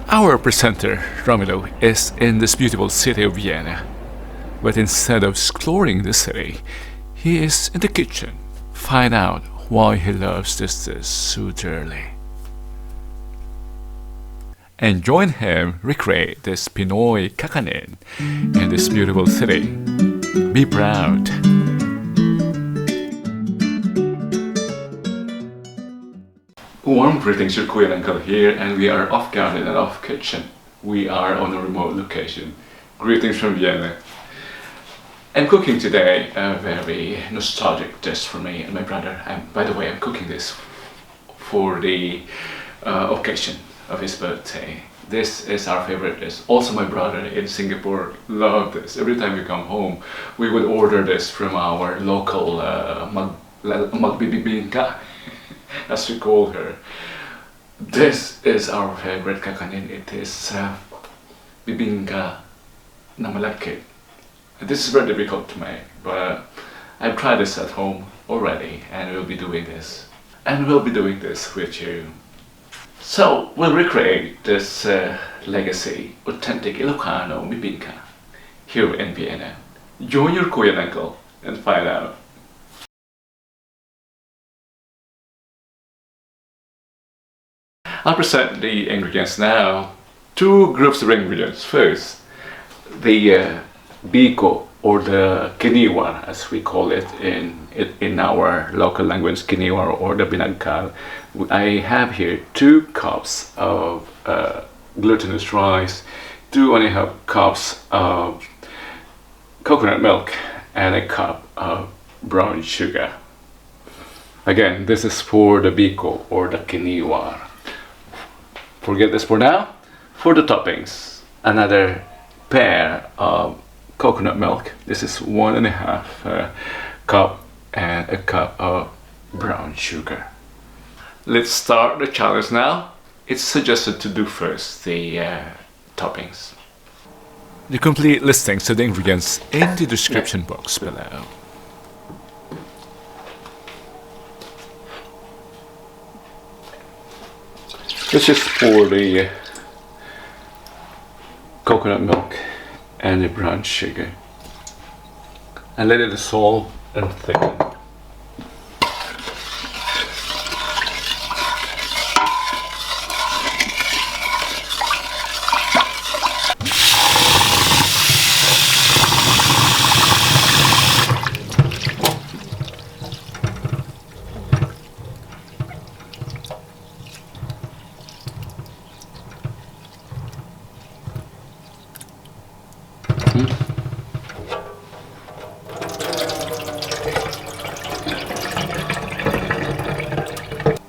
Our presenter, Romelu, is in this beautiful city of Vienna. But instead of exploring the city, he is in the kitchen. Find out why he loves this dish so dearly. And join him recreate this Pinoy kakanin in this beautiful city. Be proud. Warm greetings, your Kuya Uncle here, and we are off garden and off kitchen. We are on a remote location. Greetings from Vienna. I'm cooking today a very nostalgic dish for me and my brother. And by the way, I'm cooking this for the occasion of his birthday. This is our favorite dish. Also, my brother in Singapore loved this. Every time we come home, we would order this from our local magbibingka, as we call her. This is our favorite kakanin. It is Bibingka Malagkit. This is very difficult to make, but I've tried this at home already, and we'll be doing this. And we'll be doing this with you. So we'll recreate this legacy, authentic Ilocano Bibingka here in Vienna. Join your Kuya Uncle and find out. I'll present the ingredients now. Two groups of ingredients. First, the BIKO, or the kiniwa as we call it in our local language, kiniwa or the binagkal. I have here 2 cups of glutinous rice, 2.5 cups of coconut milk, and a cup of brown sugar. Again, this is for the BIKO or the kiniwa. Forget this for now. For the toppings, another pair of coconut milk. This is 1.5 cup and a cup of brown sugar. Let's start the challenge now. It's suggested to do first the toppings. The complete listings of the ingredients in the description box below. Let's just pour the coconut milk and the brown sugar and let it dissolve and thicken.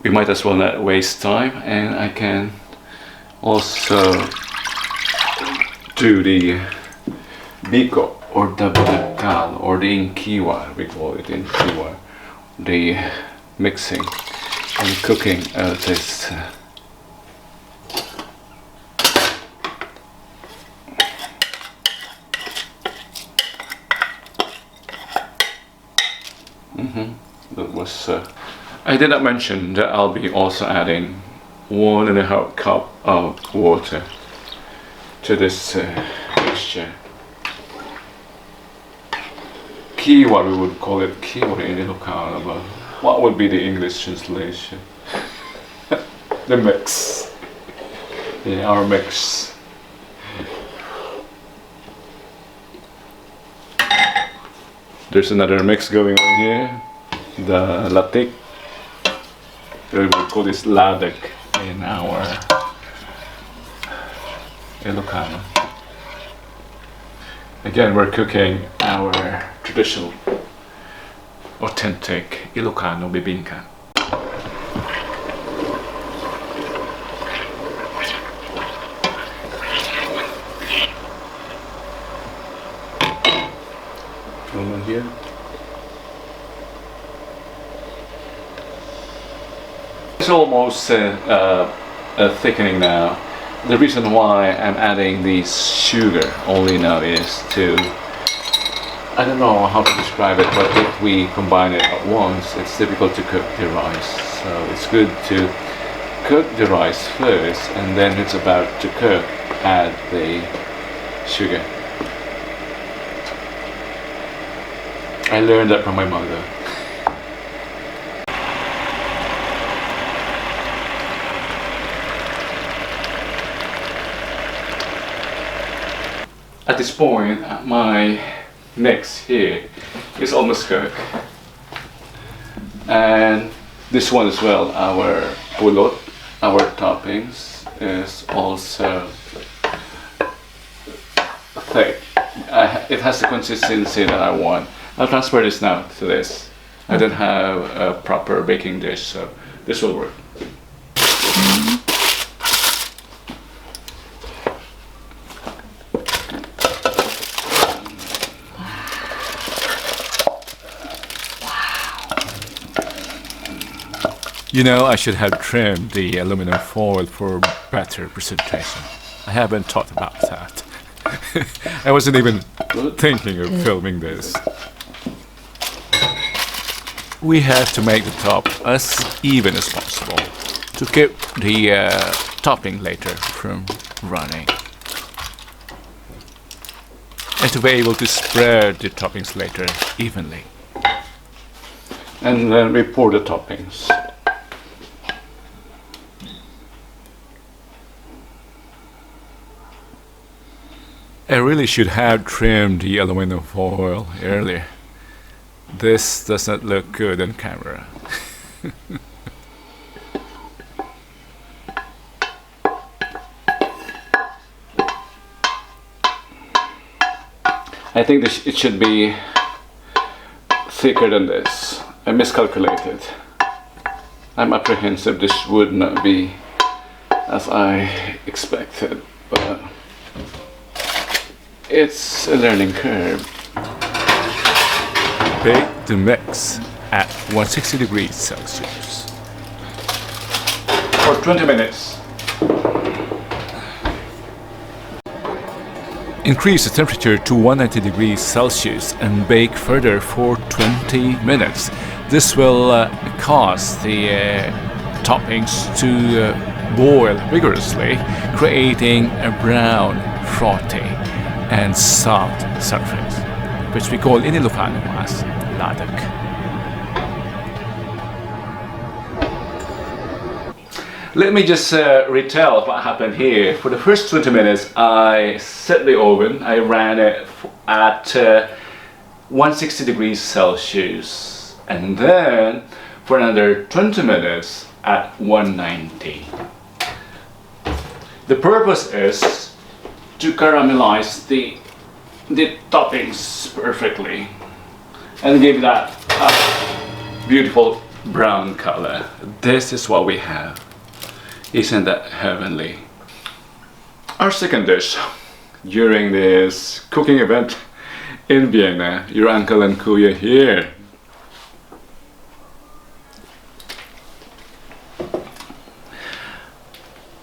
We might as well not waste time, and I can also do the BIKO or the binagkal or the inkiwa, we call it inkiwa, the mixing and cooking of this that was I did not mention that I'll be also adding 1.5 cup of water to this mixture. Kiwa, we would call it kiwa in Ilocano, but what would be the English translation? The mix. Yeah, our mix. There's another mix going on here. The latik. We would call this ladek in our Ilocano. Again, we're cooking our traditional, authentic Ilocano bibingka. One here. It's almost thickening now. The reason why I'm adding the sugar only now is to, I don't know how to describe it, but if we combine it at once, it's difficult to cook the rice. So it's good to cook the rice first, and then it's about to cook, add the sugar. I learned that from my mother. At this point, my mix here is almost cooked. And this one as well, our pulot, our toppings, is also thick. It has the consistency that I want. I'll transfer this now to this. I don't have a proper baking dish, so this will work. You know, I should have trimmed the aluminum foil for better presentation. I haven't thought about that. I wasn't even thinking of filming this. We have to make the top as even as possible to keep the topping later from running. And to be able to spread the toppings later evenly. And then we pour the toppings. I really should have trimmed the aluminum foil earlier. This doesn't look good on camera. I think it should be thicker than this. I miscalculated. I'm apprehensive this would not be as I expected, but it's a learning curve. Bake the mix at 160 degrees Celsius for 20 minutes. Increase the temperature to 190 degrees Celsius and bake further for 20 minutes. This will cause the toppings to boil vigorously, creating a brown, frothy and soft surface, which we call in Ilocano as ladok. Let me just retell what happened here. For the first 20 minutes, I set the oven. I ran it at 160 degrees Celsius, and then for another 20 minutes at 190. The purpose is to caramelize the toppings perfectly and give that beautiful brown color. This is what we have. Isn't that heavenly? Our second dish during this cooking event in Vienna. Your uncle and kuya here.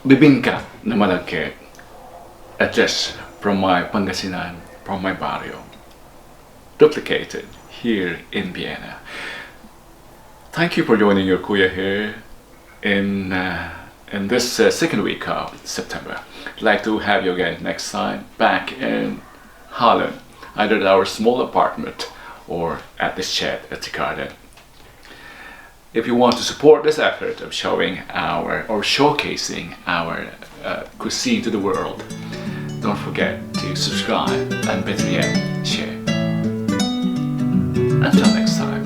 Bibingka Malagkit, a dish from my Pangasinan, from my barrio, duplicated here in Vienna. Thank you for joining your kuya here in this second week of September. I'd like to have you again next time back in Holland, either at our small apartment or at the shed at the garden. If you want to support this effort of showcasing our cuisine to the world, don't forget to subscribe and better yet, share. Until next time.